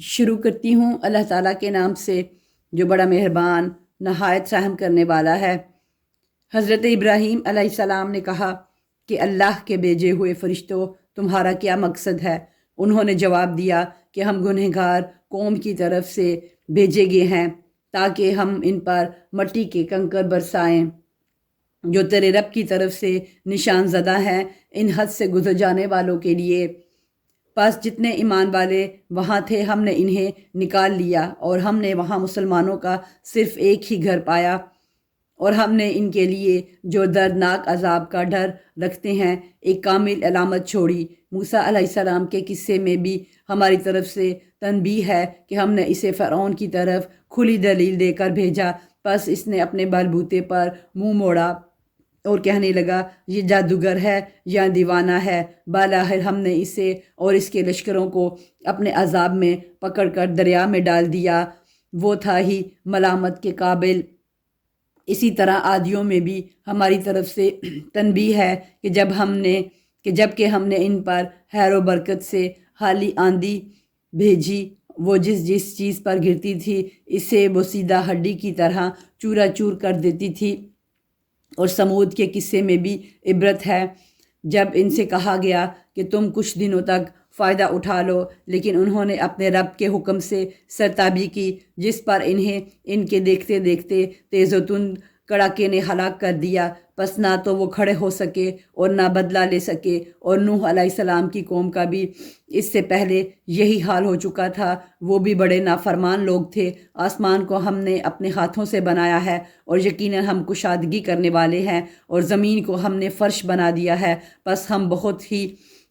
شروع کرتی ہوں اللہ تعالیٰ کے نام سے جو بڑا مہربان نہایت رحم کرنے والا ہے۔ حضرت ابراہیم علیہ السلام نے کہا کہ اللہ کے بھیجے ہوئے فرشتوں تمہارا کیا مقصد ہے؟ انہوں نے جواب دیا کہ ہم گنہگار قوم کی طرف سے بھیجے گئے ہیں تاکہ ہم ان پر مٹی کے کنکر برسائیں جو تیرے رب کی طرف سے نشان زدہ ہیں ان حد سے گزر جانے والوں کے لیے۔ پس جتنے ایمان والے وہاں تھے ہم نے انہیں نکال لیا اور ہم نے وہاں مسلمانوں کا صرف ایک ہی گھر پایا، اور ہم نے ان کے لیے جو دردناک عذاب کا ڈر رکھتے ہیں ایک کامل علامت چھوڑی۔ موسیٰ علیہ السلام کے قصے میں بھی ہماری طرف سے تنبیہ ہے کہ ہم نے اسے فرعون کی طرف کھلی دلیل دے کر بھیجا، پس اس نے اپنے بل بوتے پر منہ موڑا اور کہنے لگا یہ جادوگر ہے یا دیوانہ ہے۔ بالاخر ہم نے اسے اور اس کے لشکروں کو اپنے عذاب میں پکڑ کر دریا میں ڈال دیا، وہ تھا ہی ملامت کے قابل۔ اسی طرح عادیوں میں بھی ہماری طرف سے تنبیہ ہے کہ جب کہ ہم نے ان پر خیر و برکت سے حالی آندھی بھیجی، وہ جس جس چیز پر گرتی تھی اسے وہ سیدھا ہڈی کی طرح چورا چور کر دیتی تھی۔ اور سمود کے قصے میں بھی عبرت ہے، جب ان سے کہا گیا کہ تم کچھ دنوں تک فائدہ اٹھا لو، لیکن انہوں نے اپنے رب کے حکم سے سرتابی کی جس پر انہیں ان کے دیکھتے دیکھتے تیز و تند کڑاکے نے ہلاک کر دیا، پس نہ تو وہ کھڑے ہو سکے اور نہ بدلہ لے سکے۔ اور نوح علیہ السلام کی قوم کا بھی اس سے پہلے یہی حال ہو چکا تھا، وہ بھی بڑے نافرمان لوگ تھے۔ آسمان کو ہم نے اپنے ہاتھوں سے بنایا ہے اور یقیناً ہم کشادگی کرنے والے ہیں، اور زمین کو ہم نے فرش بنا دیا ہے، پس ہم بہت ہی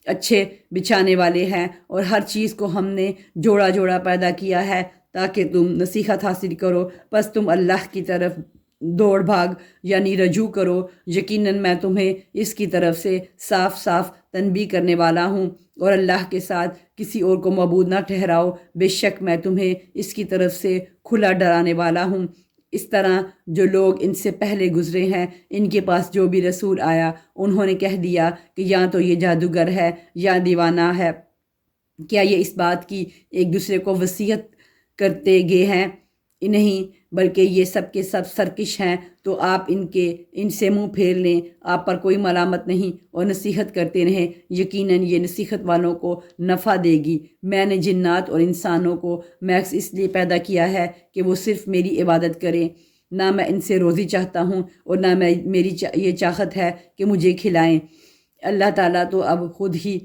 اچھے بچھانے والے ہیں، اور ہر چیز کو ہم نے جوڑا جوڑا پیدا کیا ہے تاکہ تم نصیحت حاصل کرو، پس تم اللہ کی طرف دوڑ بھاگ یعنی رجوع کرو۔ یقیناً میں تمہیں اس کی طرف سے صاف صاف تنبیہ کرنے والا ہوں، اور اللہ کے ساتھ کسی اور کو معبود نہ ٹھہراؤ، بے شک میں تمہیں اس کی طرف سے کھلا ڈرانے والا ہوں۔ اس طرح جو لوگ ان سے پہلے گزرے ہیں ان کے پاس جو بھی رسول آیا انہوں نے کہہ دیا کہ یا تو یہ جادوگر ہے یا دیوانہ ہے۔ کیا یہ اس بات کی ایک دوسرے کو وصیت کرتے گئے ہیں؟ نہیں، بلکہ یہ سب کے سب سرکش ہیں، تو آپ ان سے منہ پھیر لیں، آپ پر کوئی ملامت نہیں، اور نصیحت کرتے رہیں، یقیناً یہ نصیحت والوں کو نفع دے گی۔ میں نے جنات اور انسانوں کو محض اس لیے پیدا کیا ہے کہ وہ صرف میری عبادت کریں، نہ میں ان سے روزی چاہتا ہوں اور نہ میری یہ چاہت ہے کہ مجھے کھلائیں۔ اللہ تعالیٰ تو اب خود ہی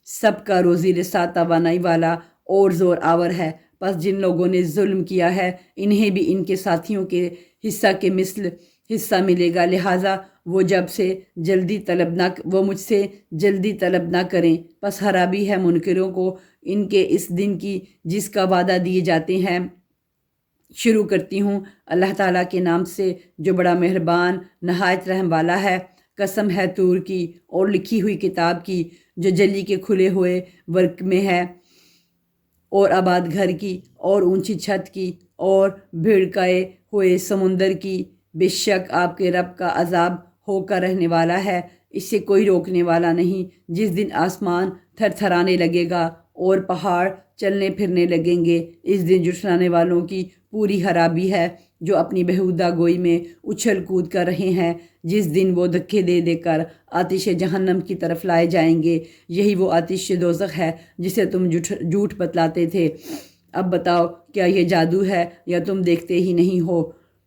سب کا روزی رساں توانائی والا اور زور آور ہے، پس جن لوگوں نے ظلم کیا ہے انہیں بھی ان کے ساتھیوں کے حصہ کے مثل حصہ ملے گا، لہٰذا وہ مجھ سے جلدی طلب نہ کریں۔ پس خرابی ہے منکروں کو ان کے اس دن کی جس کا وعدہ دیے جاتے ہیں۔ شروع کرتی ہوں اللہ تعالیٰ کے نام سے جو بڑا مہربان نہایت رحم والا ہے۔ قسم ہے طور کی اور لکھی ہوئی کتاب کی جو جلی کے کھلے ہوئے ورق میں ہے، اور آباد گھر کی اور اونچی چھت کی اور بھڑکائے ہوئے سمندر کی۔ بے شک آپ کے رب کا عذاب ہو کر رہنے والا ہے، اس سے کوئی روکنے والا نہیں۔ جس دن آسمان تھر تھرانے لگے گا اور پہاڑ چلنے پھرنے لگیں گے، اس دن جھٹلانے والوں کی پوری خرابی ہے جو اپنی بیہودہ گوئی میں اچھل کود کر رہے ہیں۔ جس دن وہ دھکے دے دے کر آتش جہنم کی طرف لائے جائیں گے، یہی وہ آتش دوزخ ہے جسے تم جھوٹ بتلاتے تھے۔ اب بتاؤ کیا یہ جادو ہے یا تم دیکھتے ہی نہیں ہو؟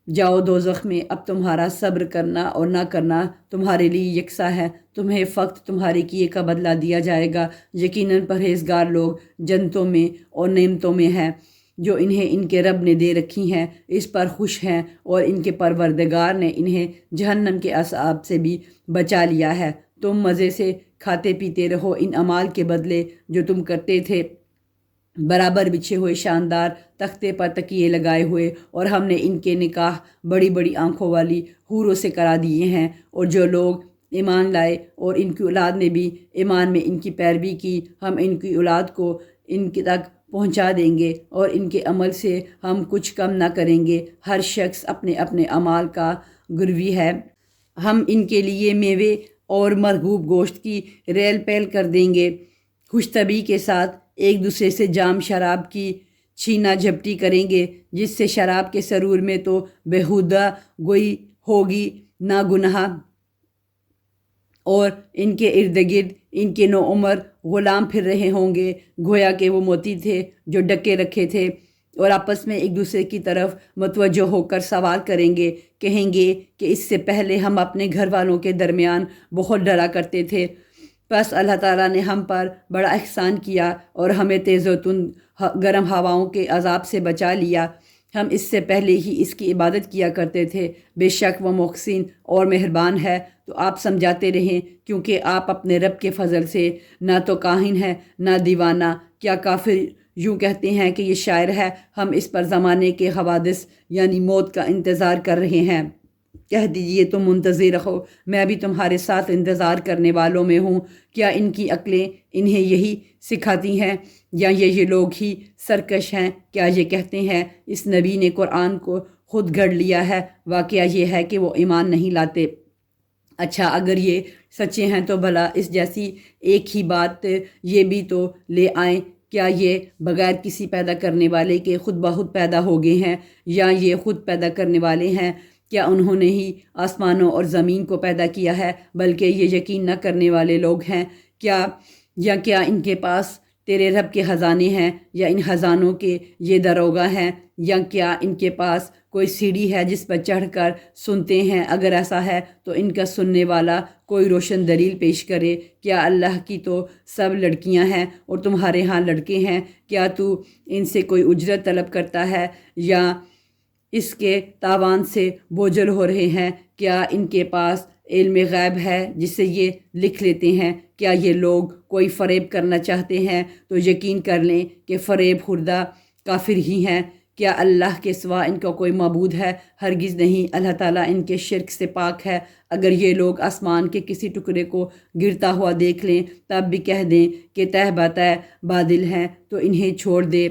جاؤ دوزخ میں، اب تمہارا صبر کرنا اور نہ کرنا تمہارے لیے یکساں ہے، تمہیں فقط تمہارے کیے کا بدلہ دیا جائے گا۔ یقیناً پرہیزگار لوگ جنتوں میں اور نعمتوں میں ہیں جو انہیں ان کے رب نے دے رکھی ہیں، اس پر خوش ہیں، اور ان کے پروردگار نے انہیں جہنم کے عذاب سے بھی بچا لیا ہے۔ تم مزے سے کھاتے پیتے رہو ان اعمال کے بدلے جو تم کرتے تھے، برابر بچھے ہوئے شاندار تختے پر تکیے لگائے ہوئے، اور ہم نے ان کے نکاح بڑی بڑی آنکھوں والی حوروں سے کرا دیے ہیں۔ اور جو لوگ ایمان لائے اور ان کی اولاد نے بھی ایمان میں ان کی پیروی کی، ہم ان کی اولاد کو ان تک پہنچا دیں گے اور ان کے عمل سے ہم کچھ کم نہ کریں گے۔ ہر شخص اپنے اپنے اعمال کا گروی ہے۔ ہم ان کے لیے میوے اور مرغوب گوشت کی ریل پیل کر دیں گے، خوش طبعی کے ساتھ ایک دوسرے سے جام شراب کی چھینا جھپٹی کریں گے، جس سے شراب کے سرور میں تو بےہودہ گوئی ہوگی، نہ گناہ، اور ان کے ارد گرد ان کے نوعمر غلام پھر رہے ہوں گے، گویا کہ وہ موتی تھے جو ڈکے رکھے تھے، اور آپس میں ایک دوسرے کی طرف متوجہ ہو کر سوال کریں گے، کہیں گے کہ اس سے پہلے ہم اپنے گھر والوں کے درمیان بہت ڈرا کرتے تھے، بس اللہ تعالیٰ نے ہم پر بڑا احسان کیا اور ہمیں تیز و تند گرم ہواؤں کے عذاب سے بچا لیا، ہم اس سے پہلے ہی اس کی عبادت کیا کرتے تھے، بے شک وہ محسن اور مہربان ہے۔ تو آپ سمجھاتے رہیں، کیونکہ آپ اپنے رب کے فضل سے نہ تو کاہن ہیں نہ دیوانہ۔ کیا کافر یوں کہتے ہیں کہ یہ شاعر ہے؟ ہم اس پر زمانے کے حوادث یعنی موت کا انتظار کر رہے ہیں۔ کہہ دیجئے تم منتظر رہو، میں بھی تمہارے ساتھ انتظار کرنے والوں میں ہوں۔ کیا ان کی عقلیں انہیں یہی سکھاتی ہیں، یا یہ لوگ ہی سرکش ہیں؟ کیا یہ کہتے ہیں اس نبی نے قرآن کو خود گھڑ لیا ہے؟ واقعہ یہ ہے کہ وہ ایمان نہیں لاتے۔ اچھا، اگر یہ سچے ہیں تو بھلا اس جیسی ایک ہی بات یہ بھی تو لے آئیں، کیا یہ بغیر کسی پیدا کرنے والے کے خود بخود پیدا ہو گئے ہیں، یا یہ خود پیدا کرنے والے ہیں؟ کیا انہوں نے ہی آسمانوں اور زمین کو پیدا کیا ہے؟ بلکہ یہ یقین نہ کرنے والے لوگ ہیں۔ کیا ان کے پاس تیرے رب کے خزانے ہیں، یا ان خزانوں کے یہ داروغہ ہیں، یا کیا ان کے پاس کوئی سیڑھی ہے جس پر چڑھ کر سنتے ہیں؟ اگر ایسا ہے تو ان کا سننے والا کوئی روشن دلیل پیش کرے۔ کیا اللہ کی تو سب لڑکیاں ہیں اور تمہارے ہاں لڑکے ہیں؟ کیا تو ان سے کوئی اجرت طلب کرتا ہے، یا اس کے تاوان سے بوجھل ہو رہے ہیں؟ کیا ان کے پاس علم غیب ہے جسے یہ لکھ لیتے ہیں؟ کیا یہ لوگ کوئی فریب کرنا چاہتے ہیں تو یقین کر لیں کہ فریب خوردہ کافر ہی ہیں۔ کیا اللہ کے سوا ان کا کوئی معبود ہے؟ ہرگز نہیں، اللہ تعالیٰ ان کے شرک سے پاک ہے۔ اگر یہ لوگ آسمان کے کسی ٹکڑے کو گرتا ہوا دیکھ لیں تب بھی کہہ دیں کہ تہ بتہ بادل ہیں، تو انہیں چھوڑ دے،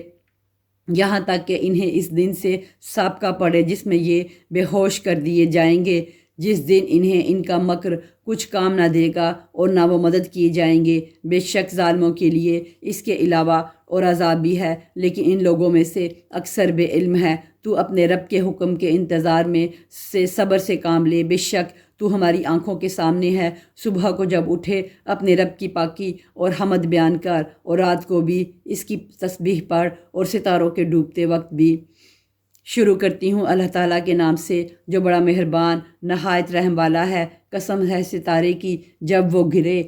یہاں تک کہ انہیں اس دن سے سابقہ پڑے جس میں یہ بے ہوش کر دیے جائیں گے، جس دن انہیں ان کا مکر کچھ کام نہ دے گا اور نہ وہ مدد کیے جائیں گے۔ بے شک ظالموں کے لیے اس کے علاوہ اور عذاب بھی ہے، لیکن ان لوگوں میں سے اکثر بے علم ہے۔ تو اپنے رب کے حکم کے انتظار میں سے صبر سے کام لے، بے شک تو ہماری آنکھوں کے سامنے ہے۔ صبح کو جب اٹھے اپنے رب کی پاکی اور حمد بیان کر، اور رات کو بھی اس کی تسبیح پڑھ، اور ستاروں کے ڈوبتے وقت بھی۔ شروع کرتی ہوں اللہ تعالیٰ کے نام سے جو بڑا مہربان نہایت رحم والا ہے۔ قسم ہے ستارے کی جب وہ گرے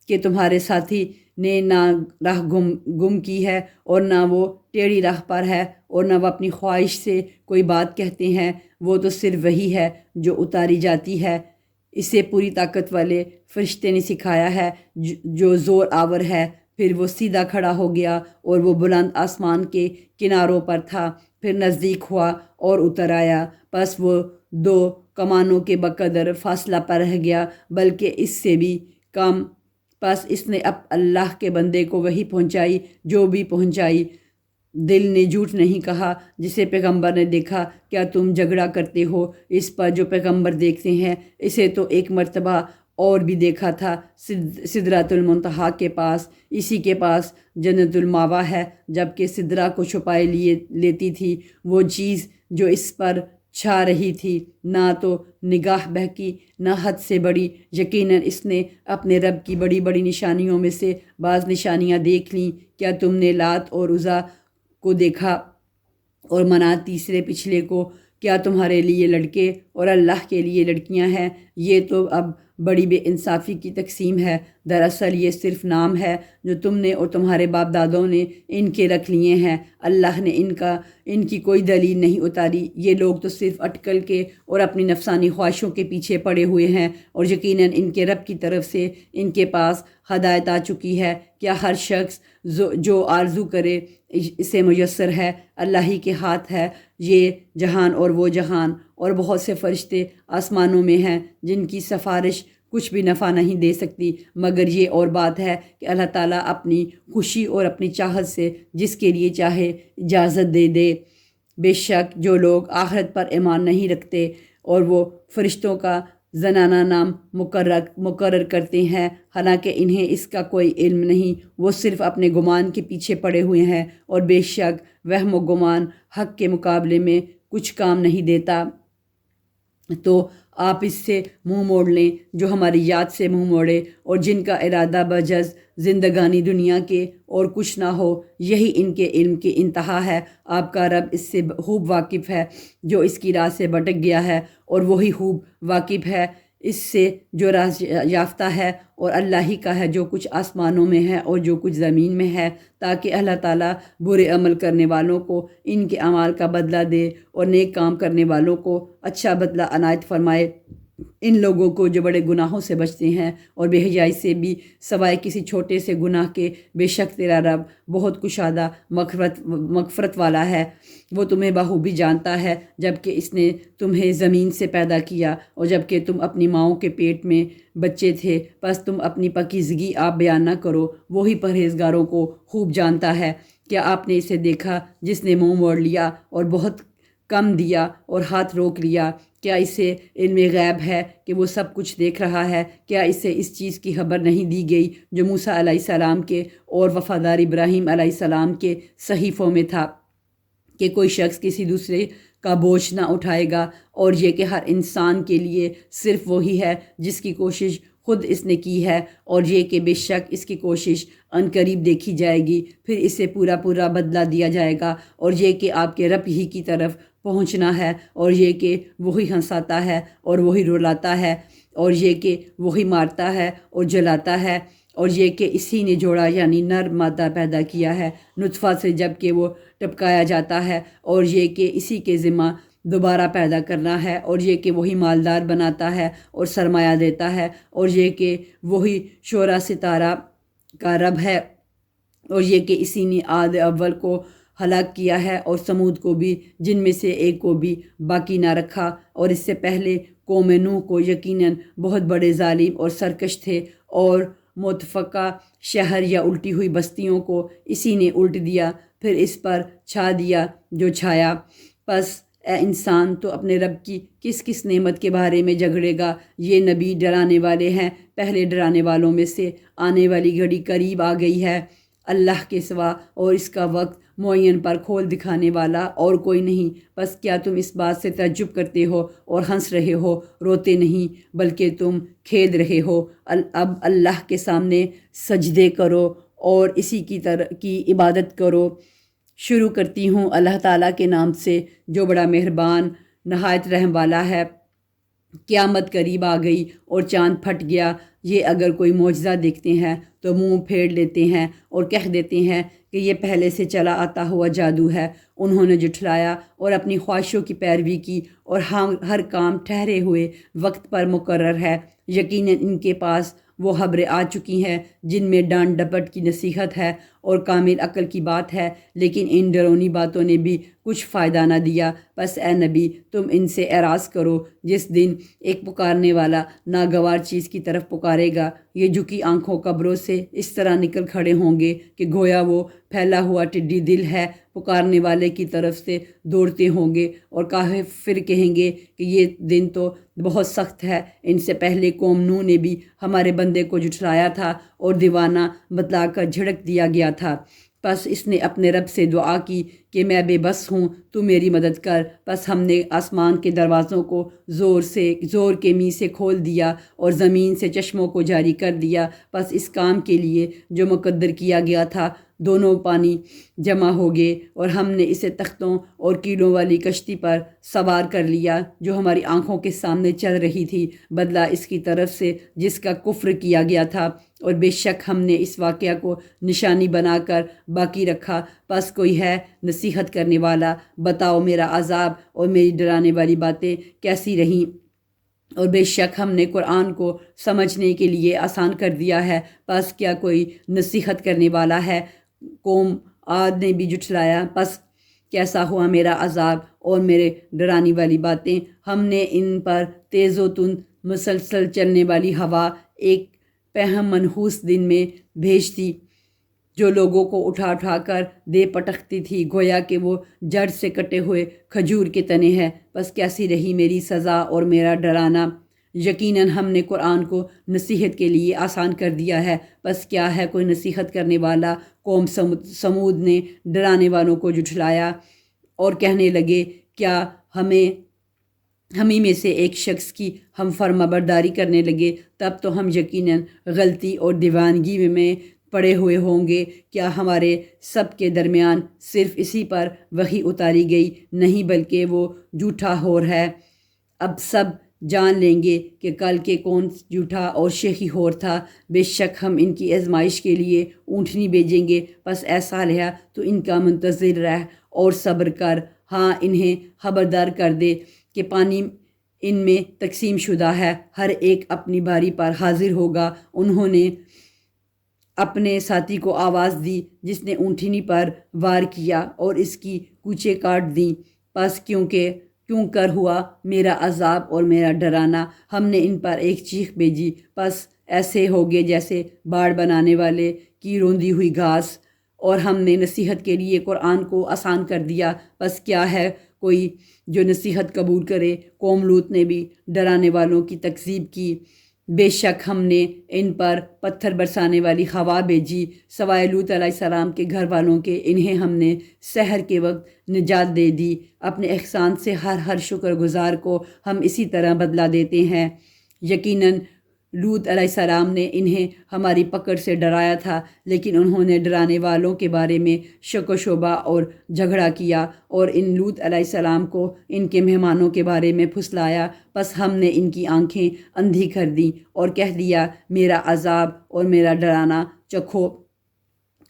کہ تمہارے ساتھی نے نہ راہ گم کی ہے اور نہ وہ ٹیڑھی راہ پر ہے، اور نہ وہ اپنی خواہش سے کوئی بات کہتے ہیں، وہ تو صرف وہی ہے جو اتاری جاتی ہے۔ اسے پوری طاقت والے فرشتے نے سکھایا ہے جو زور آور ہے۔ پھر وہ سیدھا کھڑا ہو گیا اور وہ بلند آسمان کے کناروں پر تھا، پھر نزدیک ہوا اور اتر آیا، پس وہ 2 کمانوں کے بقدر فاصلہ پر رہ گیا، بلکہ اس سے بھی کم۔ پس اس نے اب اللہ کے بندے کو وحی پہنچائی جو بھی پہنچائی۔ دل نے جھوٹ نہیں کہا جسے پیغمبر نے دیکھا۔ کیا تم جھگڑا کرتے ہو اس پر جو پیغمبر دیکھتے ہیں؟ اسے تو ایک مرتبہ اور بھی دیکھا تھا، سدرۃ المنتہا کے پاس، اسی کے پاس جنت الماوا ہے۔ جبکہ سدرہ کو چھپائے لیتی تھی وہ چیز جو اس پر چھا رہی تھی، نہ تو نگاہ بہکی نہ حد سے بڑی۔ یقیناً اس نے اپنے رب کی بڑی بڑی نشانیوں میں سے بعض نشانیاں دیکھ لیں۔ کیا تم نے لات اور عزیٰ کو دیکھا اور منات تیسرے پچھلے کو؟ کیا تمہارے لیے لڑکے اور اللہ کے لیے لڑکیاں ہیں؟ یہ تو اب بڑی بے انصافی کی تقسیم ہے۔ دراصل یہ صرف نام ہے جو تم نے اور تمہارے باپ دادوں نے ان کے رکھ لیے ہیں، اللہ نے ان کی کوئی دلیل نہیں اتاری۔ یہ لوگ تو صرف اٹکل کے اور اپنی نفسانی خواہشوں کے پیچھے پڑے ہوئے ہیں، اور یقیناً ان کے رب کی طرف سے ان کے پاس ہدایت آ چکی ہے۔ کیا ہر شخص جو آرزو کرے اسے میسر ہے؟ اللہ ہی کے ہاتھ ہے یہ جہان اور وہ جہان، اور بہت سے فرشتے آسمانوں میں ہیں جن کی سفارش کچھ بھی نفع نہیں دے سکتی، مگر یہ اور بات ہے کہ اللہ تعالیٰ اپنی خوشی اور اپنی چاہت سے جس کے لیے چاہے اجازت دے۔ بے شک جو لوگ آخرت پر ایمان نہیں رکھتے اور وہ فرشتوں کا زنانہ نام مقرر کرتے ہیں، حالانکہ انہیں اس کا کوئی علم نہیں، وہ صرف اپنے گمان کے پیچھے پڑے ہوئے ہیں، اور بے شک وہم و گمان حق کے مقابلے میں کچھ کام نہیں دیتا۔ تو آپ اس سے منہ موڑ لیں جو ہماری یاد سے منہ موڑے، اور جن کا ارادہ بجز زندگانی دنیا کے اور کچھ نہ ہو، یہی ان کے علم کی انتہا ہے۔ آپ کا رب اس سے خوب واقف ہے جو اس کی راہ سے بھٹک گیا ہے، اور وہی خوب واقف ہے اس سے جو راہ یافتہ ہے، اور اللہ ہی کا ہے جو کچھ آسمانوں میں ہے اور جو کچھ زمین میں ہے، تاکہ اللہ تعالیٰ برے عمل کرنے والوں کو ان کے اعمال کا بدلہ دے اور نیک کام کرنے والوں کو اچھا بدلہ عنایت فرمائے۔ ان لوگوں کو جو بڑے گناہوں سے بچتے ہیں اور بے حیائی سے بھی سوائے کسی چھوٹے سے گناہ کے، بے شک تیرا رب بہت کشادہ مغفرت والا ہے۔ وہ تمہیں بخوبی جانتا ہے جب کہ اس نے تمہیں زمین سے پیدا کیا، اور جب کہ تم اپنی ماؤں کے پیٹ میں بچے تھے، پس تم اپنی پاکیزگی آپ بیان نہ کرو، وہی پرہیزگاروں کو خوب جانتا ہے۔ کیا آپ نے اسے دیکھا جس نے منہ موڑ لیا اور بہت کم دیا اور ہاتھ روک لیا؟ کیا اسے علم غیب ہے کہ وہ سب کچھ دیکھ رہا ہے؟ کیا اسے اس چیز کی خبر نہیں دی گئی جو موسیٰ علیہ السلام کے اور وفادار ابراہیم علیہ السلام کے صحیفوں میں تھا، کہ کوئی شخص کسی دوسرے کا بوجھ نہ اٹھائے گا، اور یہ کہ ہر انسان کے لیے صرف وہی ہے جس کی کوشش خود اس نے کی ہے، اور یہ کہ بے شک اس کی کوشش عنقریب دیکھی جائے گی، پھر اسے پورا بدلہ دیا جائے گا، اور یہ کہ آپ کے رب ہی کی طرف پہنچنا ہے، اور یہ کہ وہی ہنساتا ہے اور وہی رلاتا ہے، اور یہ کہ وہی مارتا ہے اور جلاتا ہے، اور یہ کہ اسی نے جوڑا یعنی نر مادہ پیدا کیا ہے نطفہ سے جب کہ وہ ٹپکایا جاتا ہے، اور یہ کہ اسی کے ذمہ دوبارہ پیدا کرنا ہے، اور یہ کہ وہی مالدار بناتا ہے اور سرمایہ دیتا ہے، اور یہ کہ وہی شعرا ستارہ کا رب ہے، اور یہ کہ اسی نے عاد اول کو ہلاک کیا ہے اور سمود کو بھی، جن میں سے ایک کو بھی باقی نہ رکھا، اور اس سے پہلے قوم نوح کو یقیناً بہت بڑے ظالم اور سرکش تھے، اور متفقہ شہر یا الٹی ہوئی بستیوں کو اسی نے الٹ دیا، پھر اس پر چھا دیا جو چھایا۔ پس اے انسان، تو اپنے رب کی کس کس نعمت کے بارے میں جھگڑے گا؟ یہ نبی ڈرانے والے ہیں، پہلے ڈرانے والوں میں سے آنے والی گھڑی قریب آ گئی ہے، اللہ کے سوا اور اس کا وقت معین پر کھول دکھانے والا اور کوئی نہیں۔ بس کیا تم اس بات سے تعجب کرتے ہو اور ہنس رہے ہو؟ روتے نہیں بلکہ تم کھید رہے ہو۔ اب اللہ کے سامنے سجدے کرو اور اسی کی عبادت کرو۔ شروع کرتی ہوں اللہ تعالیٰ کے نام سے جو بڑا مہربان نہایت رحم والا ہے۔ قیامت قریب آ گئی اور چاند پھٹ گیا، یہ اگر کوئی معجزہ دیکھتے ہیں تو منہ پھیر لیتے ہیں اور کہہ دیتے ہیں کہ یہ پہلے سے چلا آتا ہوا جادو ہے۔ انہوں نے جھٹلایا اور اپنی خواہشوں کی پیروی کی، اور ہر کام ٹھہرے ہوئے وقت پر مقرر ہے۔ یقیناً ان کے پاس وہ خبریں آ چکی ہیں جن میں ڈانٹ ڈپٹ کی نصیحت ہے اور کامل عقل کی بات ہے، لیکن ان ڈرونی باتوں نے بھی کچھ فائدہ نہ دیا۔ بس اے نبی، تم ان سے اعراض کرو جس دن ایک پکارنے والا ناگوار چیز کی طرف پکارے گا، یہ جھکی آنکھوں قبروں سے اس طرح نکل کھڑے ہوں گے کہ گویا وہ پھیلا ہوا ٹڈی دل ہے، پکارنے والے کی طرف سے دوڑتے ہوں گے، اور کافر کہیں گے کہ یہ دن تو بہت سخت ہے۔ ان سے پہلے قوم نوح نے بھی ہمارے بندے کو جھٹلایا تھا اور دیوانہ بتلا کر جھڑک دیا گیا تھا۔ پس اس نے اپنے رب سے دعا کی کہ میں بے بس ہوں، تو میری مدد کر۔ پس ہم نے آسمان کے دروازوں کو زور کے می سے کھول دیا اور زمین سے چشموں کو جاری کر دیا۔ پس اس کام کے لیے جو مقدر کیا گیا تھا دونوں پانی جمع ہو گئے، اور ہم نے اسے تختوں اور کیلوں والی کشتی پر سوار کر لیا جو ہماری آنکھوں کے سامنے چل رہی تھی، بدلہ اس کی طرف سے جس کا کفر کیا گیا تھا، اور بے شک ہم نے اس واقعہ کو نشانی بنا کر باقی رکھا۔ پس کوئی ہے نصیحت کرنے والا؟ بتاؤ میرا عذاب اور میری ڈرانے والی باتیں کیسی رہیں؟ اور بے شک ہم نے قرآن کو سمجھنے کے لیے آسان کر دیا ہے۔ پس کیا کوئی نصیحت کرنے والا ہے؟ قوم عاد نے بھی جھٹلایا، پس کیسا ہوا میرا عذاب اور میرے ڈرانے والی باتیں؟ ہم نے ان پر تیز و تند مسلسل چلنے والی ہوا ایک پہم منحوس دن میں بھیج دی جو لوگوں کو اٹھا اٹھا کر دے پٹکتی تھی، گویا کہ وہ جڑ سے کٹے ہوئے کھجور کے تنے ہیں۔ بس کیسی رہی میری سزا اور میرا ڈرانا؟ یقیناً ہم نے قرآن کو نصیحت کے لیے آسان کر دیا ہے، بس کیا ہے کوئی نصیحت کرنے والا؟ قوم سمود نے ڈرانے والوں کو جھٹلایا اور کہنے لگے، کیا ہمیں میں سے ایک شخص کی ہم فرما برداری کرنے لگے تب تو ہم یقیناً غلطی اور دیوانگی میں پڑے ہوئے ہوں گے۔ کیا ہمارے سب کے درمیان صرف اسی پر وحی اتاری گئی نہیں، بلکہ وہ جھوٹا ہور ہے؟ اب سب جان لیں گے کہ کل کے کون جھوٹا اور شیخی ہور تھا۔ بے شک ہم ان کی آزمائش کے لیے اونٹنی بھیجیں گے، پس اے صالحہ تو ان کا منتظر رہ اور صبر کر۔ ہاں انہیں خبردار کر دے کہ پانی ان میں تقسیم شدہ ہے، ہر ایک اپنی باری پر حاضر ہوگا۔ انہوں نے اپنے ساتھی کو آواز دی جس نے اونٹنی پر وار کیا اور اس کی کوچیں کاٹ دیں، پس کیوں کر ہوا میرا عذاب اور میرا ڈرانا؟ ہم نے ان پر ایک چیخ بھیجی، پس ایسے ہوگے جیسے باڑ بنانے والے کی روندی ہوئی گھاس، اور ہم نے نصیحت کے لیے قرآن کو آسان کر دیا، پس کیا ہے کوئی جو نصیحت قبول کرے؟ قوم لوط نے بھی ڈرانے والوں کی تکذیب کی۔ بے شک ہم نے ان پر پتھر برسانے والی ہوا بھیجی سوائے لوط علیہ السلام کے گھر والوں کے، انہیں ہم نے سحر کے وقت نجات دے دی۔ اپنے احسان سے ہر شکر گزار کو ہم اسی طرح بدلہ دیتے ہیں۔ یقیناً لوط علیہ السلام نے انہیں ہماری پکڑ سے ڈرایا تھا، لیکن انہوں نے ڈرانے والوں کے بارے میں شک و شبہ اور جھگڑا کیا اور ان لوط علیہ السلام کو ان کے مہمانوں کے بارے میں پھسلایا، پس ہم نے ان کی آنکھیں اندھی کر دیں اور کہہ دیا میرا عذاب اور میرا ڈرانا چکھو۔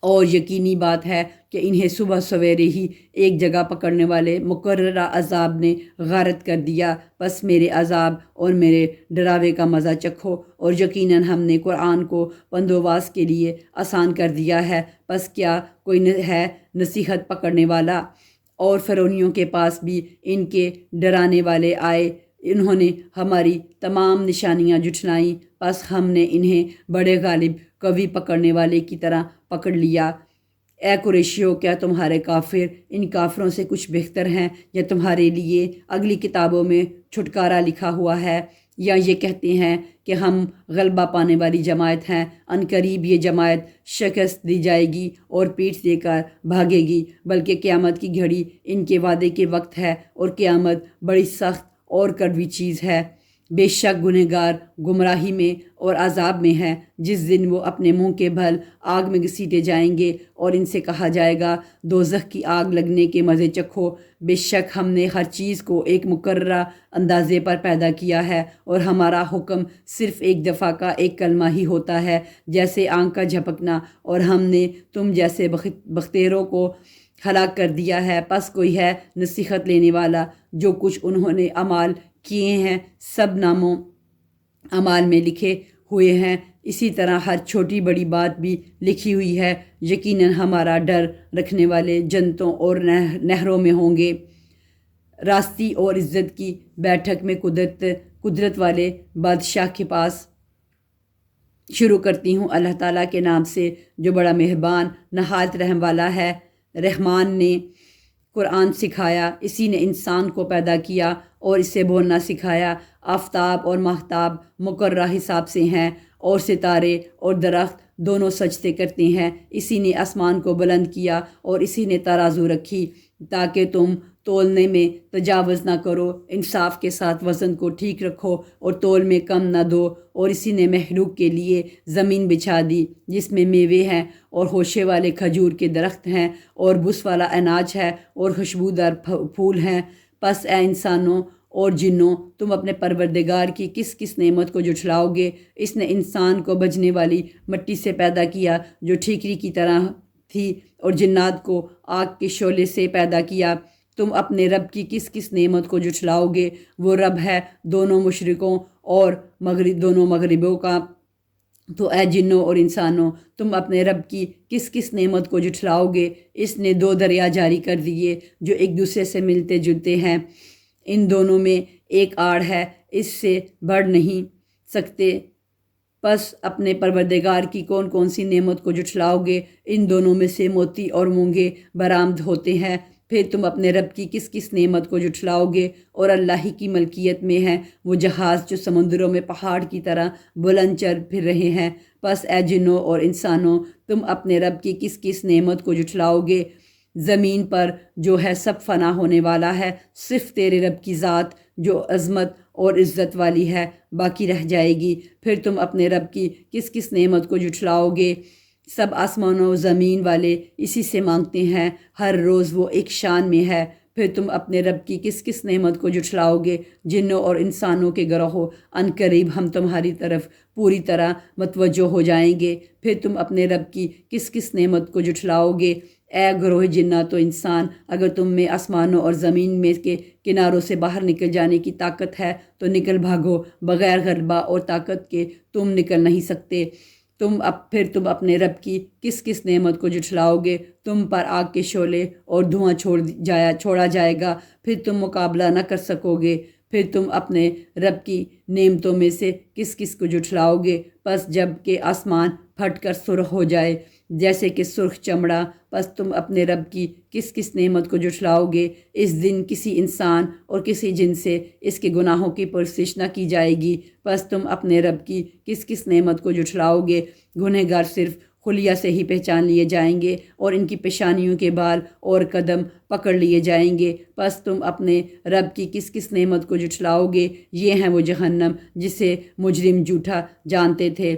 اور یقینی بات ہے کہ انہیں صبح سویرے ہی ایک جگہ پکڑنے والے مقررہ عذاب نے غارت کر دیا، بس میرے عذاب اور میرے ڈراوے کا مزہ چکھو۔ اور یقیناً ہم نے قرآن کو بندوباس کے لیے آسان کر دیا ہے، بس کیا کوئی ہے نصیحت پکڑنے والا؟ اور فرعونیوں کے پاس بھی ان کے ڈرانے والے آئے، انہوں نے ہماری تمام نشانیاں جھٹلائیں، بس ہم نے انہیں بڑے غالب قوی پکڑنے والے کی طرح پکڑ لیا۔ اے قریشیو، کیا تمہارے کافر ان کافروں سے کچھ بہتر ہیں، یا تمہارے لیے اگلی کتابوں میں چھٹکارا لکھا ہوا ہے، یا یہ کہتے ہیں کہ ہم غلبہ پانے والی جماعت ہیں؟ عنقریب یہ جماعت شکست دی جائے گی اور پیٹھ دے کر بھاگے گی، بلکہ قیامت کی گھڑی ان کے وعدے کے وقت ہے، اور قیامت بڑی سخت اور کڑوی چیز ہے۔ بے شک گنہگار گمراہی میں اور عذاب میں ہے، جس دن وہ اپنے منہ کے بھل آگ میں گھسیٹے جائیں گے اور ان سے کہا جائے گا دوزخ کی آگ لگنے کے مزے چکھو۔ بے شک ہم نے ہر چیز کو ایک مقررہ اندازے پر پیدا کیا ہے، اور ہمارا حکم صرف ایک دفعہ کا ایک کلمہ ہی ہوتا ہے، جیسے آنکھ کا جھپکنا، اور ہم نے تم جیسے بختیروں کو ہلاک کر دیا ہے۔ پس کوئی ہے نصیحت لینے والا؟ جو کچھ انہوں نے اعمال کیے ہیں سب ناموں اعمال میں لکھے ہوئے ہیں، اسی طرح ہر چھوٹی بڑی بات بھی لکھی ہوئی ہے۔ یقیناً ہمارا ڈر رکھنے والے جنتوں اور نہروں میں ہوں گے۔ راستی اور عزت کی بیٹھک میں قدرت والے بادشاہ کے پاس شروع کرتی ہوں اللہ تعالیٰ کے نام سے جو بڑا مہربان نہایت رحم والا ہے۔ رحمان نے قرآن سکھایا، اسی نے انسان کو پیدا کیا اور اسے بولنا سکھایا۔ آفتاب اور ماہتاب مقررہ حساب سے ہیں، اور ستارے اور درخت دونوں سجدے کرتے ہیں۔ اسی نے آسمان کو بلند کیا اور اسی نے ترازو رکھی تاکہ تم تولنے میں تجاوز نہ کرو، انصاف کے ساتھ وزن کو ٹھیک رکھو اور تول میں کم نہ دو۔ اور اسی نے مخلوق کے لیے زمین بچھا دی جس میں میوے ہیں اور ہوشے والے کھجور کے درخت ہیں، اور بس والا اناج ہے اور خوشبودار پھول ہیں۔ پس اے انسانوں اور جنوں، تم اپنے پروردگار کی کس کس نعمت کو جھٹلاؤ گے؟ اس نے انسان کو بجنے والی مٹی سے پیدا کیا جو ٹھیکری کی طرح تھی، اور جنات کو آگ کے شعلے سے پیدا کیا۔ تم اپنے رب کی کس کس نعمت کو جھٹلاؤ گے؟ وہ رب ہے دونوں مشرقوں اور دونوں مغربوں کا۔ تو اے جنوں اور انسانوں، تم اپنے رب کی کس کس نعمت کو جھٹلاؤ گے؟ اس نے 2 دریا جاری کر دیے جو ایک دوسرے سے ملتے جلتے ہیں، ان دونوں میں ایک آڑ ہے، اس سے بڑھ نہیں سکتے۔ پس اپنے پروردگار کی کون کون سی نعمت کو جھٹلاؤ گے؟ ان دونوں میں سے موتی اور مونگے برآمد ہوتے ہیں، پھر تم اپنے رب کی کس کس نعمت کو جھٹلاؤ گے، اور اللہ ہی کی ملکیت میں ہے وہ جہاز جو سمندروں میں پہاڑ کی طرح بلند چل پھر رہے ہیں۔ پس اے جنوں اور انسانوں، تم اپنے رب کی کس کس نعمت کو جھٹلاؤ گے؟ زمین پر جو ہے سب فنا ہونے والا ہے، صرف تیرے رب کی ذات جو عظمت اور عزت والی ہے باقی رہ جائے گی۔ پھر تم اپنے رب کی کس کس نعمت کو جھٹلاؤ گے؟ سب آسمانوں و زمین والے اسی سے مانگتے ہیں، ہر روز وہ ایک شان میں ہے۔ پھر تم اپنے رب کی کس کس نعمت کو جھٹلاؤ گے؟ جنوں اور انسانوں کے گروہوں، ان قریب ہم تمہاری طرف پوری طرح متوجہ ہو جائیں گے۔ پھر تم اپنے رب کی کس کس نعمت کو جھٹلاؤ گے؟ اے گروہ جنات و انسان، اگر تم میں آسمانوں اور زمین میں کے کناروں سے باہر نکل جانے کی طاقت ہے تو نکل بھاگو، بغیر غلبہ اور طاقت کے تم نکل نہیں سکتے۔ پھر تم اپنے رب کی کس کس نعمت کو جھٹلاؤ گے؟ تم پر آگ کے شعلے اور دھواں چھوڑا جائے گا، پھر تم مقابلہ نہ کر سکو گے۔ پھر تم اپنے رب کی نعمتوں میں سے کس کس کو جھٹلاؤ گے؟ پس جب کہ آسمان پھٹ کر سرخ ہو جائے جیسے کہ سرخ چمڑا، پس تم اپنے رب کی کس کس نعمت کو جھٹلاؤ گے؟ اس دن کسی انسان اور کسی جن سے اس کے گناہوں کی پرسش نہ کی جائے گی۔ پس تم اپنے رب کی کس کس نعمت کو جھٹلاؤ گے؟ گنہگار صرف خلیہ سے ہی پہچان لیے جائیں گے، اور ان کی پیشانیوں کے بال اور قدم پکڑ لیے جائیں گے۔ پس تم اپنے رب کی کس کس نعمت کو جھٹلاؤ گے؟ یہ ہیں وہ جہنم جسے مجرم جھوٹا جانتے تھے،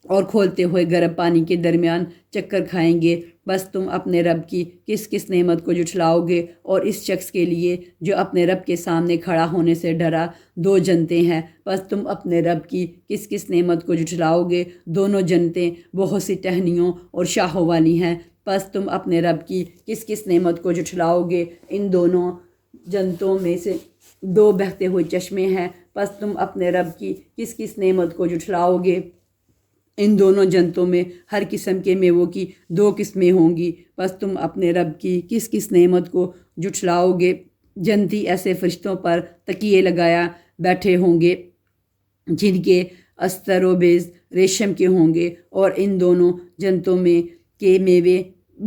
اور کھولتے ہوئے گرم پانی کے درمیان چکر کھائیں گے۔ بس تم اپنے رب کی کس کس نعمت کو جھٹلاؤ گے؟ اور اس شخص کے لیے جو اپنے رب کے سامنے کھڑا ہونے سے ڈرا، دو جنتیں ہیں۔ بس تم اپنے رب کی کس کس نعمت کو جھٹلاؤ گے؟ دونوں جنتیں بہت سی ٹہنیوں اور شاخوں والی ہیں۔ بس تم اپنے رب کی کس کس نعمت کو جھٹلاؤ گے؟ ان دونوں جنتوں میں سے دو بہتے ہوئے چشمے ہیں۔ بس تم اپنے رب کی کس کس نعمت کو جھٹلاؤ گے؟ ان دونوں جنتوں میں ہر قسم کے میووں کی دو قسمیں ہوں گی۔ بس تم اپنے رب کی کس کس نعمت کو جھٹلاؤ گے؟ جنتی ایسے فرشتوں پر تکیے لگایا بیٹھے ہوں گے جن کے استر و بیض ریشم کے ہوں گے، اور ان دونوں جنتوں میں کے میوے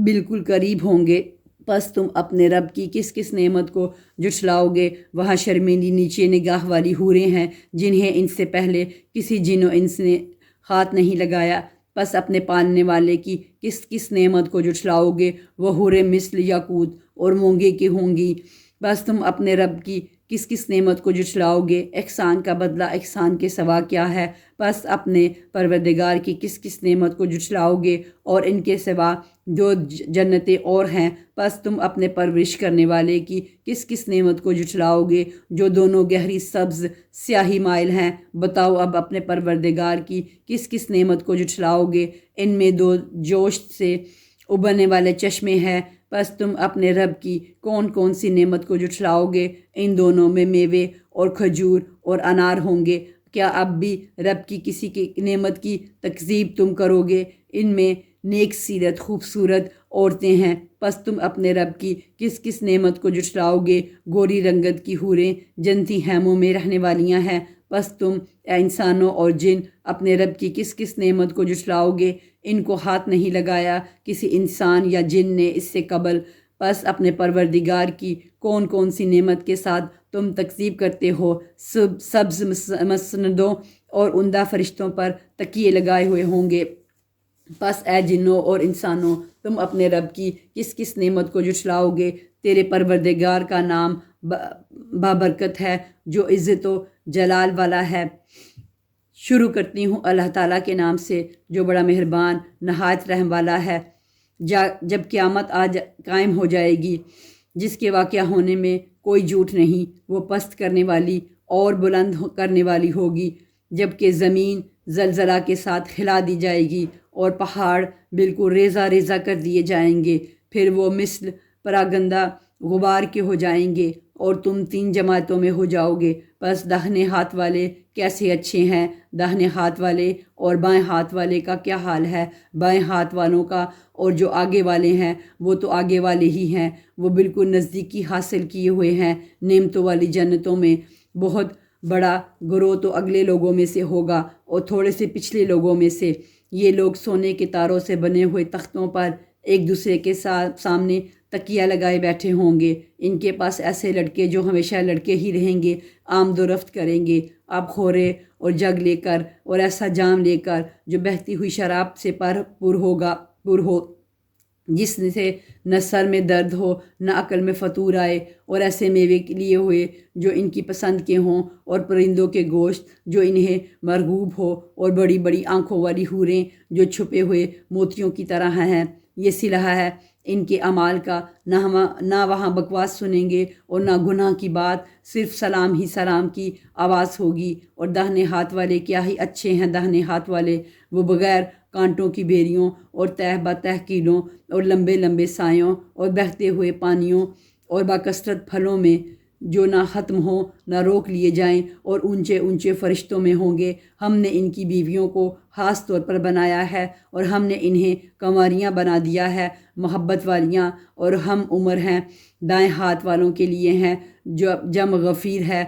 بالکل قریب ہوں گے۔ پس تم اپنے رب کی کس کس نعمت کو جھٹلاؤ گے؟ وہاں شرمیلی نیچے نگاہ والی حوریں ہیں جنہیں ان سے پہلے کسی جن و انس نے ہاتھ نہیں لگایا۔ پس اپنے پالنے والے کی کس کس نعمت کو جھٹلاؤ گے؟ وہ حوریں مثل یاقوت اور مونگے کی ہوں گی۔ بس تم اپنے رب کی کس کس نعمت کو جھٹلاؤ گے؟ احسان کا بدلہ احسان کے سوا کیا ہے؟ پس اپنے پروردگار کی کس کس نعمت کو جھٹلاؤ گے؟ اور ان کے سوا جو جنتیں اور ہیں، پس تم اپنے پرورش کرنے والے کی کس کس نعمت کو جھٹلاؤ گے جو دونوں گہری سبز سیاہی مائل ہیں؟ بتاؤ اب اپنے پروردگار کی کس کس نعمت کو جھٹلاؤ گے؟ ان میں دو جوش سے ابلنے والے چشمے ہیں۔ پس تم اپنے رب کی کون کون سی نعمت کو جھٹلاؤ گے؟ ان دونوں میں میوے اور کھجور اور انار ہوں گے۔ کیا اب بھی رب کی کسی کی نعمت کی تکذیب تم کرو گے؟ ان میں نیک سیرت خوبصورت عورتیں ہیں۔ پس تم اپنے رب کی کس کس نعمت کو جھٹلاؤ گے؟ گوری رنگت کی حوریں جنتی خیموں میں رہنے والیاں ہیں۔ پس تم اے انسانوں اور جن اپنے رب کی کس کس نعمت کو جھٹلاؤ گے؟ ان کو ہاتھ نہیں لگایا کسی انسان یا جن نے اس سے قبل۔ پس اپنے پروردگار کی کون کون سی نعمت کے ساتھ تم تکذیب کرتے ہو؟ سبز مسندوں اور عمدہ فرشتوں پر تکیے لگائے ہوئے ہوں گے۔ پس اے جنوں اور انسانوں، تم اپنے رب کی کس کس نعمت کو جھٹلاؤ گے؟ تیرے پروردگار کا نام بابرکت ہے جو عزت و جلال والا ہے۔ شروع کرتی ہوں اللہ تعالیٰ کے نام سے جو بڑا مہربان نہایت رحم والا ہے۔ جب قیامت قائم ہو جائے گی جس کے واقعہ ہونے میں کوئی جھوٹ نہیں، وہ پست کرنے والی اور بلند کرنے والی ہوگی، جبکہ زمین زلزلہ کے ساتھ ہلا دی جائے گی اور پہاڑ بالکل ریزہ ریزہ کر دیے جائیں گے۔ پھر وہ مثل پراگندہ غبار کے ہو جائیں گے اور تم 3 جماعتوں میں ہو جاؤ گے۔ پس داہنے ہاتھ والے کیسے اچھے ہیں، داہنے ہاتھ والے اور بائیں ہاتھ والے کا کیا حال ہے؟ بائیں ہاتھ والوں کا اور جو آگے والے ہیں وہ تو آگے والے ہی ہیں، وہ بالکل نزدیکی حاصل کیے ہوئے ہیں نعمتوں والی جنتوں میں۔ بہت بڑا گروہ تو اگلے لوگوں میں سے ہوگا اور تھوڑے سے پچھلے لوگوں میں سے۔ یہ لوگ سونے کے تاروں سے بنے ہوئے تختوں پر ایک دوسرے کے سامنے تکیہ لگائے بیٹھے ہوں گے۔ ان کے پاس ایسے لڑکے جو ہمیشہ لڑکے ہی رہیں گے، آمد و رفت کریں گے، آب خورے اور جگ لے کر اور ایسا جام لے کر جو بہتی ہوئی شراب سے پر ہو، جس سے نہ سر میں درد ہو نہ عقل میں فطور آئے، اور ایسے میوے لیے ہوئے جو ان کی پسند کے ہوں، اور پرندوں کے گوشت جو انہیں مرغوب ہو، اور بڑی بڑی آنکھوں والی حوریں جو چھپے ہوئے موتیوں کی طرح ہیں۔ یہ صلہ ہے ان کے اعمال کا، نہ وہاں بکواس سنیں گے اور نہ گناہ کی بات، صرف سلام ہی سلام کی آواز ہوگی۔ اور داہنے ہاتھ والے کیا ہی اچھے ہیں داہنے ہاتھ والے، وہ بغیر کانٹوں کی بیریوں اور تہ بتہ کیلوں اور لمبے لمبے سایوں اور بہتے ہوئے پانیوں اور باکثرت پھلوں میں جو نہ ختم ہوں نہ روک لیے جائیں، اور اونچے اونچے فرشتوں میں ہوں گے۔ ہم نے ان کی بیویوں کو خاص طور پر بنایا ہے، اور ہم نے انہیں کنواریاں بنا دیا ہے، محبت والیاں، اور ہم عمر ہیں دائیں ہاتھ والوں کے لیے ہیں، جو جم غفیر ہے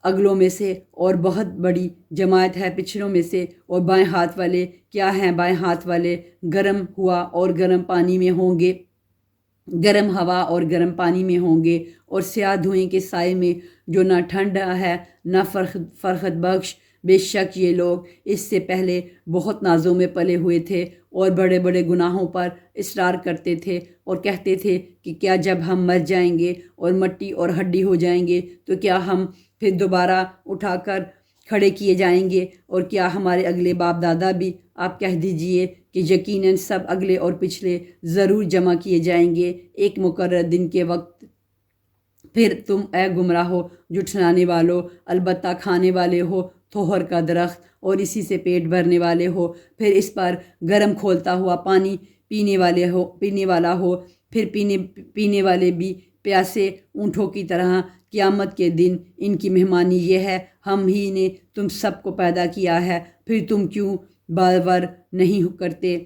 اگلوں میں سے، اور بہت بڑی جماعت ہے پچھلوں میں سے۔ اور بائیں ہاتھ والے کیا ہیں؟ بائیں ہاتھ والے گرم ہوا اور گرم پانی میں ہوں گے، گرم ہوا اور گرم پانی میں ہوں گے، اور سیاہ دھوئیں کے سائے میں جو نہ ٹھنڈا ہے نہ فرخت بخش۔ بے شک یہ لوگ اس سے پہلے بہت نازوں میں پلے ہوئے تھے، اور بڑے بڑے گناہوں پر اصرار کرتے تھے، اور کہتے تھے کہ کیا جب ہم مر جائیں گے اور مٹی اور ہڈی ہو جائیں گے تو کیا ہم پھر دوبارہ اٹھا کر کھڑے کیے جائیں گے؟ اور کیا ہمارے اگلے باپ دادا بھی؟ آپ کہہ دیجئے کہ یقیناً سب اگلے اور پچھلے ضرور جمع کیے جائیں گے ایک مقرر دن کے وقت۔ پھر تم اے گمراہو جھٹلانے والو البتہ کھانے والے ہو تھوہر کا درخت، اور اسی سے پیٹ بھرنے والے ہو، پھر اس پر گرم کھولتا ہوا پانی پینے والا ہو، پھر پینے والے بھی پیاسے اونٹوں کی طرح۔ قیامت کے دن ان کی مہمانی یہ ہے، ہم ہی نے تم سب کو پیدا کیا ہے، پھر تم کیوں باور نہیں کرتے؟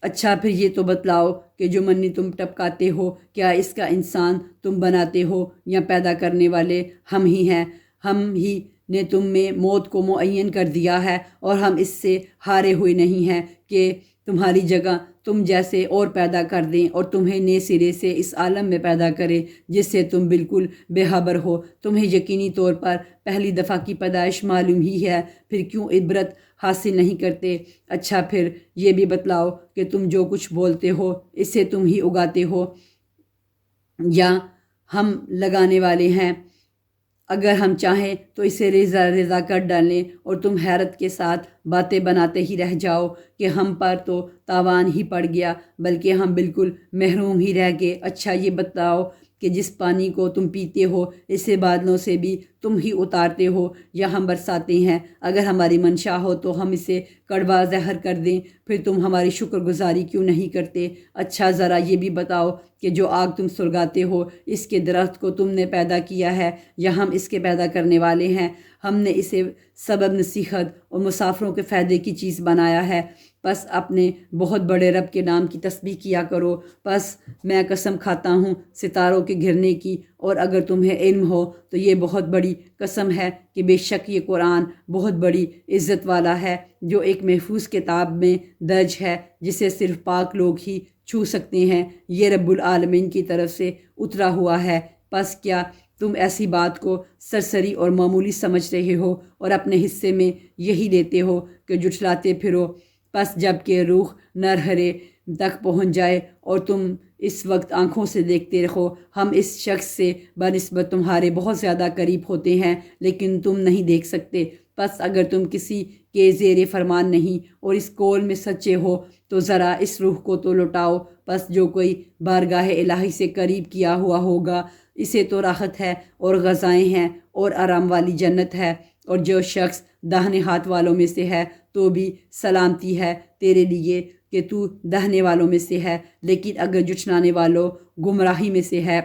اچھا پھر یہ تو بتلاؤ کہ جو منی تم ٹپکاتے ہو، کیا اس کا انسان تم بناتے ہو یا پیدا کرنے والے ہم ہی ہیں؟ ہم ہی نے تم میں موت کو معین کر دیا ہے، اور ہم اس سے ہارے ہوئے نہیں ہیں کہ تمہاری جگہ تم جیسے اور پیدا کر دیں، اور تمہیں نئے سرے سے اس عالم میں پیدا کریں جس سے تم بالکل بے خبر ہو۔ تمہیں یقینی طور پر پہلی دفعہ کی پیدائش معلوم ہی ہے، پھر کیوں عبرت حاصل نہیں کرتے؟ اچھا پھر یہ بھی بتلاؤ کہ تم جو کچھ بولتے ہو اسے تم ہی اگاتے ہو یا ہم لگانے والے ہیں؟ اگر ہم چاہیں تو اسے ریزہ ریزہ کر ڈالیں، اور تم حیرت کے ساتھ باتیں بناتے ہی رہ جاؤ کہ ہم پر تو تاوان ہی پڑ گیا، بلکہ ہم بالکل محروم ہی رہ گئے۔ اچھا یہ بتلاؤ کہ جس پانی کو تم پیتے ہو اسے بادلوں سے بھی تم ہی اتارتے ہو یا ہم برساتے ہیں؟ اگر ہماری منشا ہو تو ہم اسے کڑوا زہر کر دیں، پھر تم ہماری شکر گزاری کیوں نہیں کرتے؟ اچھا ذرا یہ بھی بتاؤ کہ جو آگ تم سلگاتے ہو اس کے درخت کو تم نے پیدا کیا ہے یا ہم اس کے پیدا کرنے والے ہیں؟ ہم نے اسے سبب نصیحت اور مسافروں کے فائدے کی چیز بنایا ہے، پس اپنے بہت بڑے رب کے نام کی تسبیح کیا کرو۔ پس میں قسم کھاتا ہوں ستاروں کے گرنے کی، اور اگر تمہیں علم ہو تو یہ بہت بڑی قسم ہے کہ بے شک یہ قرآن بہت بڑی عزت والا ہے، جو ایک محفوظ کتاب میں درج ہے جسے صرف پاک لوگ ہی چھو سکتے ہیں۔ یہ رب العالمین کی طرف سے اترا ہوا ہے۔ پس کیا تم ایسی بات کو سرسری اور معمولی سمجھ رہے ہو اور اپنے حصے میں یہی لیتے ہو کہ جھٹلاتے پھرو؟ پس جب کہ روح نرہرے تک پہنچ جائے اور تم اس وقت آنکھوں سے دیکھتے رہو، ہم اس شخص سے بنسبت تمہارے بہت زیادہ قریب ہوتے ہیں لیکن تم نہیں دیکھ سکتے۔ پس اگر تم کسی کے زیر فرمان نہیں اور اس قول میں سچے ہو تو ذرا اس روح کو تو لوٹاؤ۔ پس جو کوئی بارگاہ الہی سے قریب کیا ہوا ہوگا اسے تو راحت ہے اور غذائیں ہیں اور آرام والی جنت ہے، اور جو شخص داہنے ہاتھ والوں میں سے ہے تو بھی سلامتی ہے تیرے لیے کہ تو داہنے والوں میں سے ہے، لیکن اگر جھٹلانے والوں گمراہی میں سے ہے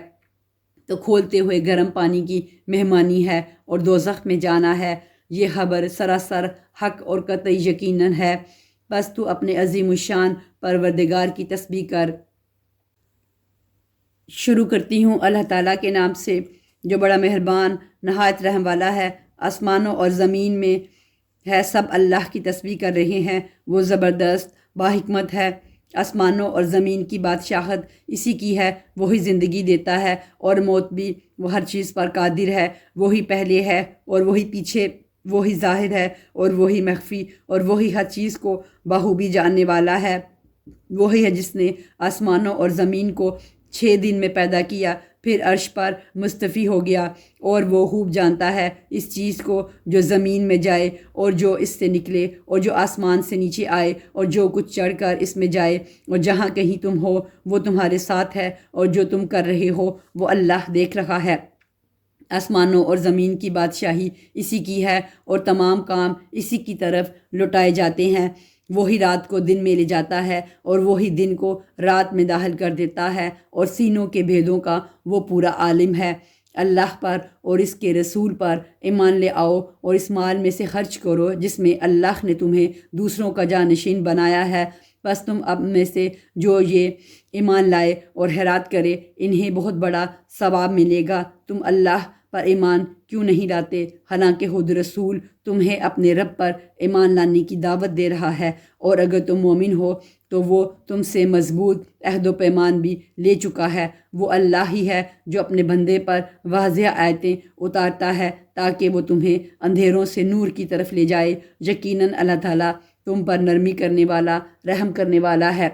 تو کھولتے ہوئے گرم پانی کی مہمانی ہے اور دوزخ میں جانا ہے۔ یہ خبر سراسر حق اور قطعی یقیناً ہے۔ بس تو اپنے عظیم الشان پروردگار کی تسبیح کر۔ شروع کرتی ہوں اللہ تعالیٰ کے نام سے جو بڑا مہربان نہایت رحم والا ہے۔ آسمانوں اور زمین میں ہے سب اللہ کی تسبیح کر رہے ہیں، وہ زبردست باحکمت ہے۔ آسمانوں اور زمین کی بادشاہت اسی کی ہے، وہی زندگی دیتا ہے اور موت بھی، وہ ہر چیز پر قادر ہے، وہی پہلے ہے اور وہی پیچھے، وہی ظاہر ہے اور وہی مخفی، اور وہی ہر چیز کو بخوبی جاننے والا ہے۔ وہی ہے جس نے آسمانوں اور زمین کو 6 دن میں پیدا کیا، پھر عرش پر مستوی ہو گیا، اور وہ خوب جانتا ہے اس چیز کو جو زمین میں جائے اور جو اس سے نکلے، اور جو آسمان سے نیچے آئے اور جو کچھ چڑھ کر اس میں جائے، اور جہاں کہیں تم ہو وہ تمہارے ساتھ ہے، اور جو تم کر رہے ہو وہ اللہ دیکھ رہا ہے۔ آسمانوں اور زمین کی بادشاہی اسی کی ہے اور تمام کام اسی کی طرف لوٹائے جاتے ہیں۔ وہی رات کو دن میں لے جاتا ہے اور وہی دن کو رات میں داخل کر دیتا ہے، اور سینوں کے بھیدوں کا وہ پورا عالم ہے۔ اللہ پر اور اس کے رسول پر ایمان لے آؤ اور اس مال میں سے خرچ کرو جس میں اللہ نے تمہیں دوسروں کا جانشین بنایا ہے۔ بس تم اب میں سے جو یہ ایمان لائے اور خیرات کرے انہیں بہت بڑا ثواب ملے گا۔ تم اللہ پر ایمان کیوں نہیں لاتے حالانکہ خود رسول تمہیں اپنے رب پر ایمان لانے کی دعوت دے رہا ہے، اور اگر تم مومن ہو تو وہ تم سے مضبوط عہد و پیمان بھی لے چکا ہے۔ وہ اللہ ہی ہے جو اپنے بندے پر واضح آیتیں اتارتا ہے تاکہ وہ تمہیں اندھیروں سے نور کی طرف لے جائے۔ یقیناً اللہ تعالیٰ تم پر نرمی کرنے والا، رحم کرنے والا ہے۔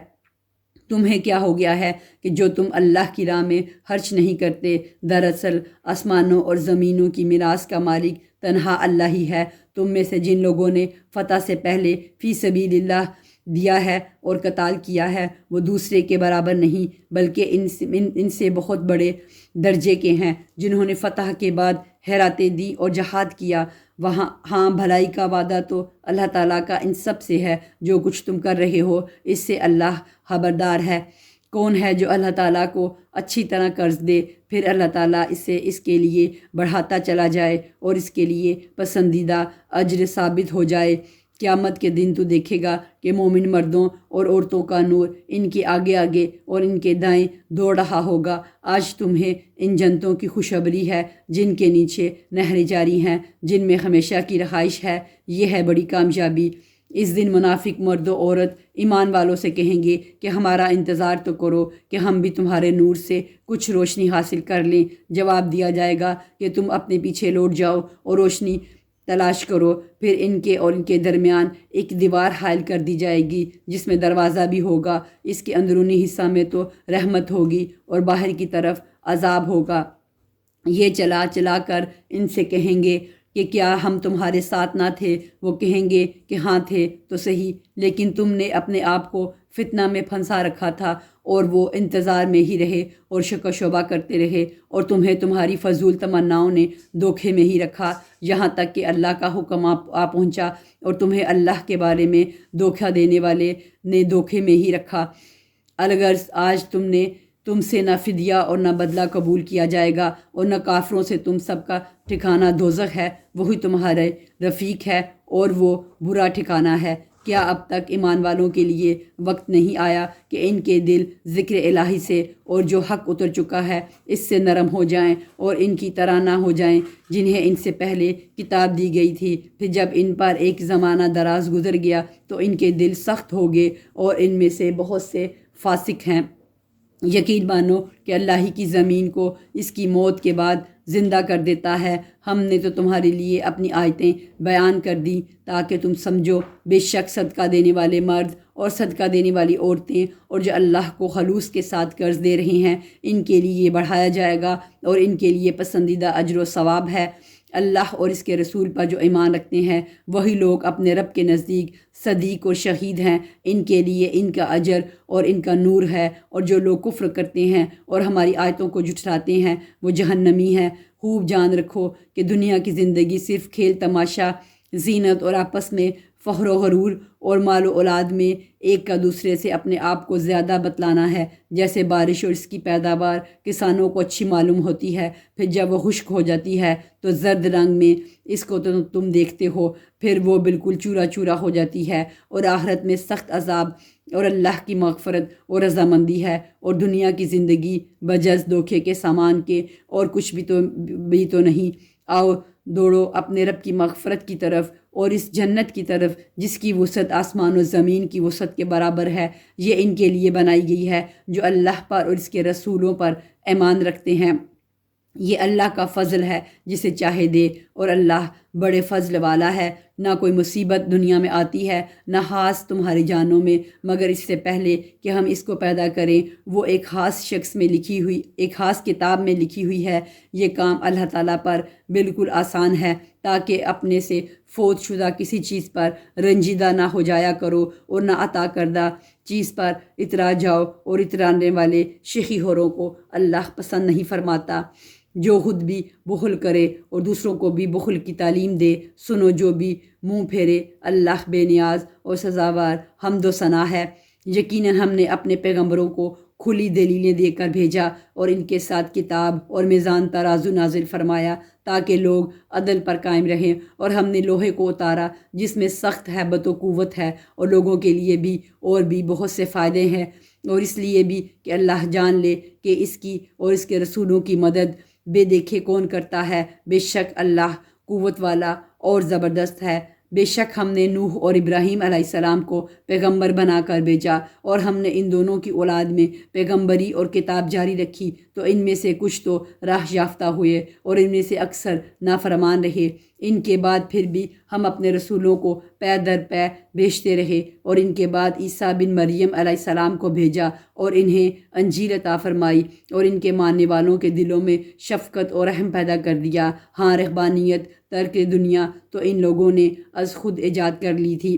تمہیں کیا ہو گیا ہے کہ جو تم اللہ کی راہ میں خرچ نہیں کرتے؟ دراصل آسمانوں اور زمینوں کی میراث کا مالک تنہا اللہ ہی ہے۔ تم میں سے جن لوگوں نے فتح سے پہلے فی سبیل اللہ دیا ہے اور قتال کیا ہے وہ دوسرے کے برابر نہیں، بلکہ ان سے بہت بڑے درجے کے ہیں۔ جنہوں نے فتح کے بعد خیراتیں دی اور جہاد کیا، ہاں بھلائی کا وعدہ تو اللہ تعالیٰ کا ان سب سے ہے۔ جو کچھ تم کر رہے ہو اس سے اللہ خبردار ہے۔ کون ہے جو اللہ تعالیٰ کو اچھی طرح قرض دے، پھر اللہ تعالیٰ اسے اس کے لیے بڑھاتا چلا جائے اور اس کے لیے پسندیدہ اجر ثابت ہو جائے؟ قیامت کے دن تو دیکھے گا کہ مومن مردوں اور عورتوں کا نور ان کے آگے آگے اور ان کے دائیں دوڑ رہا ہوگا۔ آج تمہیں ان جنتوں کی خوشخبری ہے جن کے نیچے نہریں جاری ہیں، جن میں ہمیشہ کی رہائش ہے۔ یہ ہے بڑی کامیابی۔ اس دن منافق مرد و عورت ایمان والوں سے کہیں گے کہ ہمارا انتظار تو کرو کہ ہم بھی تمہارے نور سے کچھ روشنی حاصل کر لیں۔ جواب دیا جائے گا کہ تم اپنے پیچھے لوٹ جاؤ اور روشنی تلاش کرو۔ پھر ان کے اور ان کے درمیان ایک دیوار حائل کر دی جائے گی جس میں دروازہ بھی ہوگا۔ اس کے اندرونی حصہ میں تو رحمت ہوگی اور باہر کی طرف عذاب ہوگا۔ یہ چلا چلا کر ان سے کہیں گے کہ کیا ہم تمہارے ساتھ نہ تھے؟ وہ کہیں گے کہ ہاں تھے تو صحیح، لیکن تم نے اپنے آپ کو فتنہ میں پھنسا رکھا تھا، اور وہ انتظار میں ہی رہے اور شک و شبہ کرتے رہے، اور تمہیں تمہاری فضول تمناؤں نے دھوکے میں ہی رکھا، یہاں تک کہ اللہ کا حکم آ پہنچا اور تمہیں اللہ کے بارے میں دھوکہ دینے والے نے دھوکے میں ہی رکھا۔ الغرض آج تم سے نہ فدیہ اور نہ بدلہ قبول کیا جائے گا، اور نہ کافروں سے تم سب کا ٹھکانہ دوزخ ہے، وہی تمہارے رفیق ہے اور وہ برا ٹھکانہ ہے۔ کیا اب تک ایمان والوں کے لیے وقت نہیں آیا کہ ان کے دل ذکر الہی سے اور جو حق اتر چکا ہے اس سے نرم ہو جائیں اور ان کی طرح نہ ہو جائیں جنہیں ان سے پہلے کتاب دی گئی تھی؟ پھر جب ان پر ایک زمانہ دراز گزر گیا تو ان کے دل سخت ہو گئے اور ان میں سے بہت سے فاسق ہیں۔ یقین مانو کہ اللہ ہی کی زمین کو اس کی موت کے بعد زندہ کر دیتا ہے۔ ہم نے تو تمہارے لیے اپنی آیتیں بیان کر دیں تاکہ تم سمجھو۔ بے شک صدقہ دینے والے مرد اور صدقہ دینے والی عورتیں اور جو اللہ کو خلوص کے ساتھ قرض دے رہے ہیں ان کے لیے بڑھایا جائے گا اور ان کے لیے پسندیدہ اجر و ثواب ہے۔ اللہ اور اس کے رسول پر جو ایمان رکھتے ہیں وہی لوگ اپنے رب کے نزدیک صدیق اور شہید ہیں۔ ان کے لیے ان کا اجر اور ان کا نور ہے، اور جو لوگ کفر کرتے ہیں اور ہماری آیتوں کو جھٹلاتے ہیں وہ جہنمی ہیں۔ خوب جان رکھو کہ دنیا کی زندگی صرف کھیل تماشا، زینت اور آپس میں فخر و غرور اور مال و اولاد میں ایک کا دوسرے سے اپنے آپ کو زیادہ بتلانا ہے۔ جیسے بارش اور اس کی پیداوار کسانوں کو اچھی معلوم ہوتی ہے، پھر جب وہ خشک ہو جاتی ہے تو زرد رنگ میں اس کو تو تم دیکھتے ہو، پھر وہ بالکل چورا چورا ہو جاتی ہے، اور آخرت میں سخت عذاب اور اللہ کی مغفرت اور رضامندی ہے، اور دنیا کی زندگی بجز دھوکے کے سامان کے اور کچھ بھی تو نہیں۔ آؤ دوڑو اپنے رب کی مغفرت کی طرف اور اس جنت کی طرف جس کی وسعت آسمان و زمین کی وسعت کے برابر ہے۔ یہ ان کے لیے بنائی گئی ہے جو اللہ پر اور اس کے رسولوں پر ایمان رکھتے ہیں۔ یہ اللہ کا فضل ہے جسے چاہے دے، اور اللہ بڑے فضل والا ہے۔ نہ کوئی مصیبت دنیا میں آتی ہے نہ خاص تمہاری جانوں میں، مگر اس سے پہلے کہ ہم اس کو پیدا کریں وہ ایک خاص شخص میں لکھی ہوئی، ایک خاص کتاب میں لکھی ہوئی ہے۔ یہ کام اللہ تعالیٰ پر بالکل آسان ہے، تاکہ اپنے سے فوت شدہ کسی چیز پر رنجیدہ نہ ہو جایا کرو اور نہ عطا کردہ چیز پر اترا جاؤ، اور اترانے والے شیخی ہوروں کو اللہ پسند نہیں فرماتا۔ جو خود بھی بخل کرے اور دوسروں کو بھی بخل کی تعلیم دے، سنو جو بھی منہ پھیرے، اللہ بے نیاز اور سزاوار حمد و ثنا ہے۔ یقیناً ہم نے اپنے پیغمبروں کو کھلی دلیلیں دے کر بھیجا اور ان کے ساتھ کتاب اور میزان ترازو نازل فرمایا تاکہ لوگ عدل پر قائم رہیں، اور ہم نے لوہے کو اتارا جس میں سخت ہیبت و قوت ہے، اور لوگوں کے لیے بھی اور بھی بہت سے فائدے ہیں، اور اس لیے بھی کہ اللہ جان لے کہ اس کی اور اس کے رسولوں کی مدد بے دیکھے کون کرتا ہے۔ بے شک اللہ قوت والا اور زبردست ہے۔ بے شک ہم نے نوح اور ابراہیم علیہ السلام کو پیغمبر بنا کر بھیجا، اور ہم نے ان دونوں کی اولاد میں پیغمبری اور کتاب جاری رکھی، تو ان میں سے کچھ تو راہ یافتہ ہوئے اور ان میں سے اکثر نافرمان رہے۔ ان کے بعد پھر بھی ہم اپنے رسولوں کو پے در پے بھیجتے رہے، اور ان کے بعد عیسیٰ بن مریم علیہ السلام کو بھیجا اور انہیں انجیل عطا فرمائی، اور ان کے ماننے والوں کے دلوں میں شفقت اور رحم پیدا کر دیا۔ ہاں، رہبانیت ترک دنیا تو ان لوگوں نے از خود ایجاد کر لی تھی،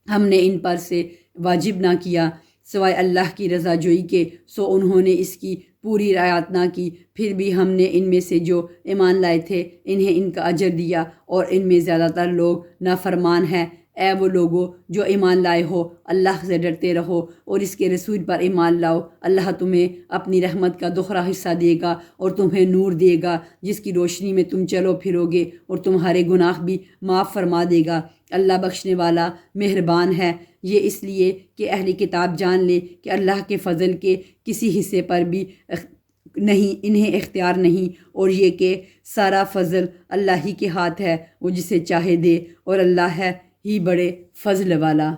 ہم نے ان پر سے واجب نہ کیا سوائے اللہ کی رضا جوئی کے، سو انہوں نے اس کی پوری رعایت نہ کی۔ پھر بھی ہم نے ان میں سے جو ایمان لائے تھے انہیں ان کا اجر دیا، اور ان میں زیادہ تر لوگ نافرمان ہیں۔ اے وہ لوگو جو ایمان لائے ہو، اللہ سے ڈرتے رہو اور اس کے رسول پر ایمان لاؤ۔ اللہ تمہیں اپنی رحمت کا دوہرا حصہ دے گا اور تمہیں نور دے گا جس کی روشنی میں تم چلو پھرو گے، اور تمہارے گناہ بھی معاف فرما دے گا۔ اللہ بخشنے والا مہربان ہے۔ یہ اس لیے کہ اہل کتاب جان لے کہ اللہ کے فضل کے کسی حصے پر بھی انہیں اختیار نہیں، اور یہ کہ سارا فضل اللہ ہی کے ہاتھ ہے، وہ جسے چاہے دے، اور اللہ ہے ہی بڑے فضل والا۔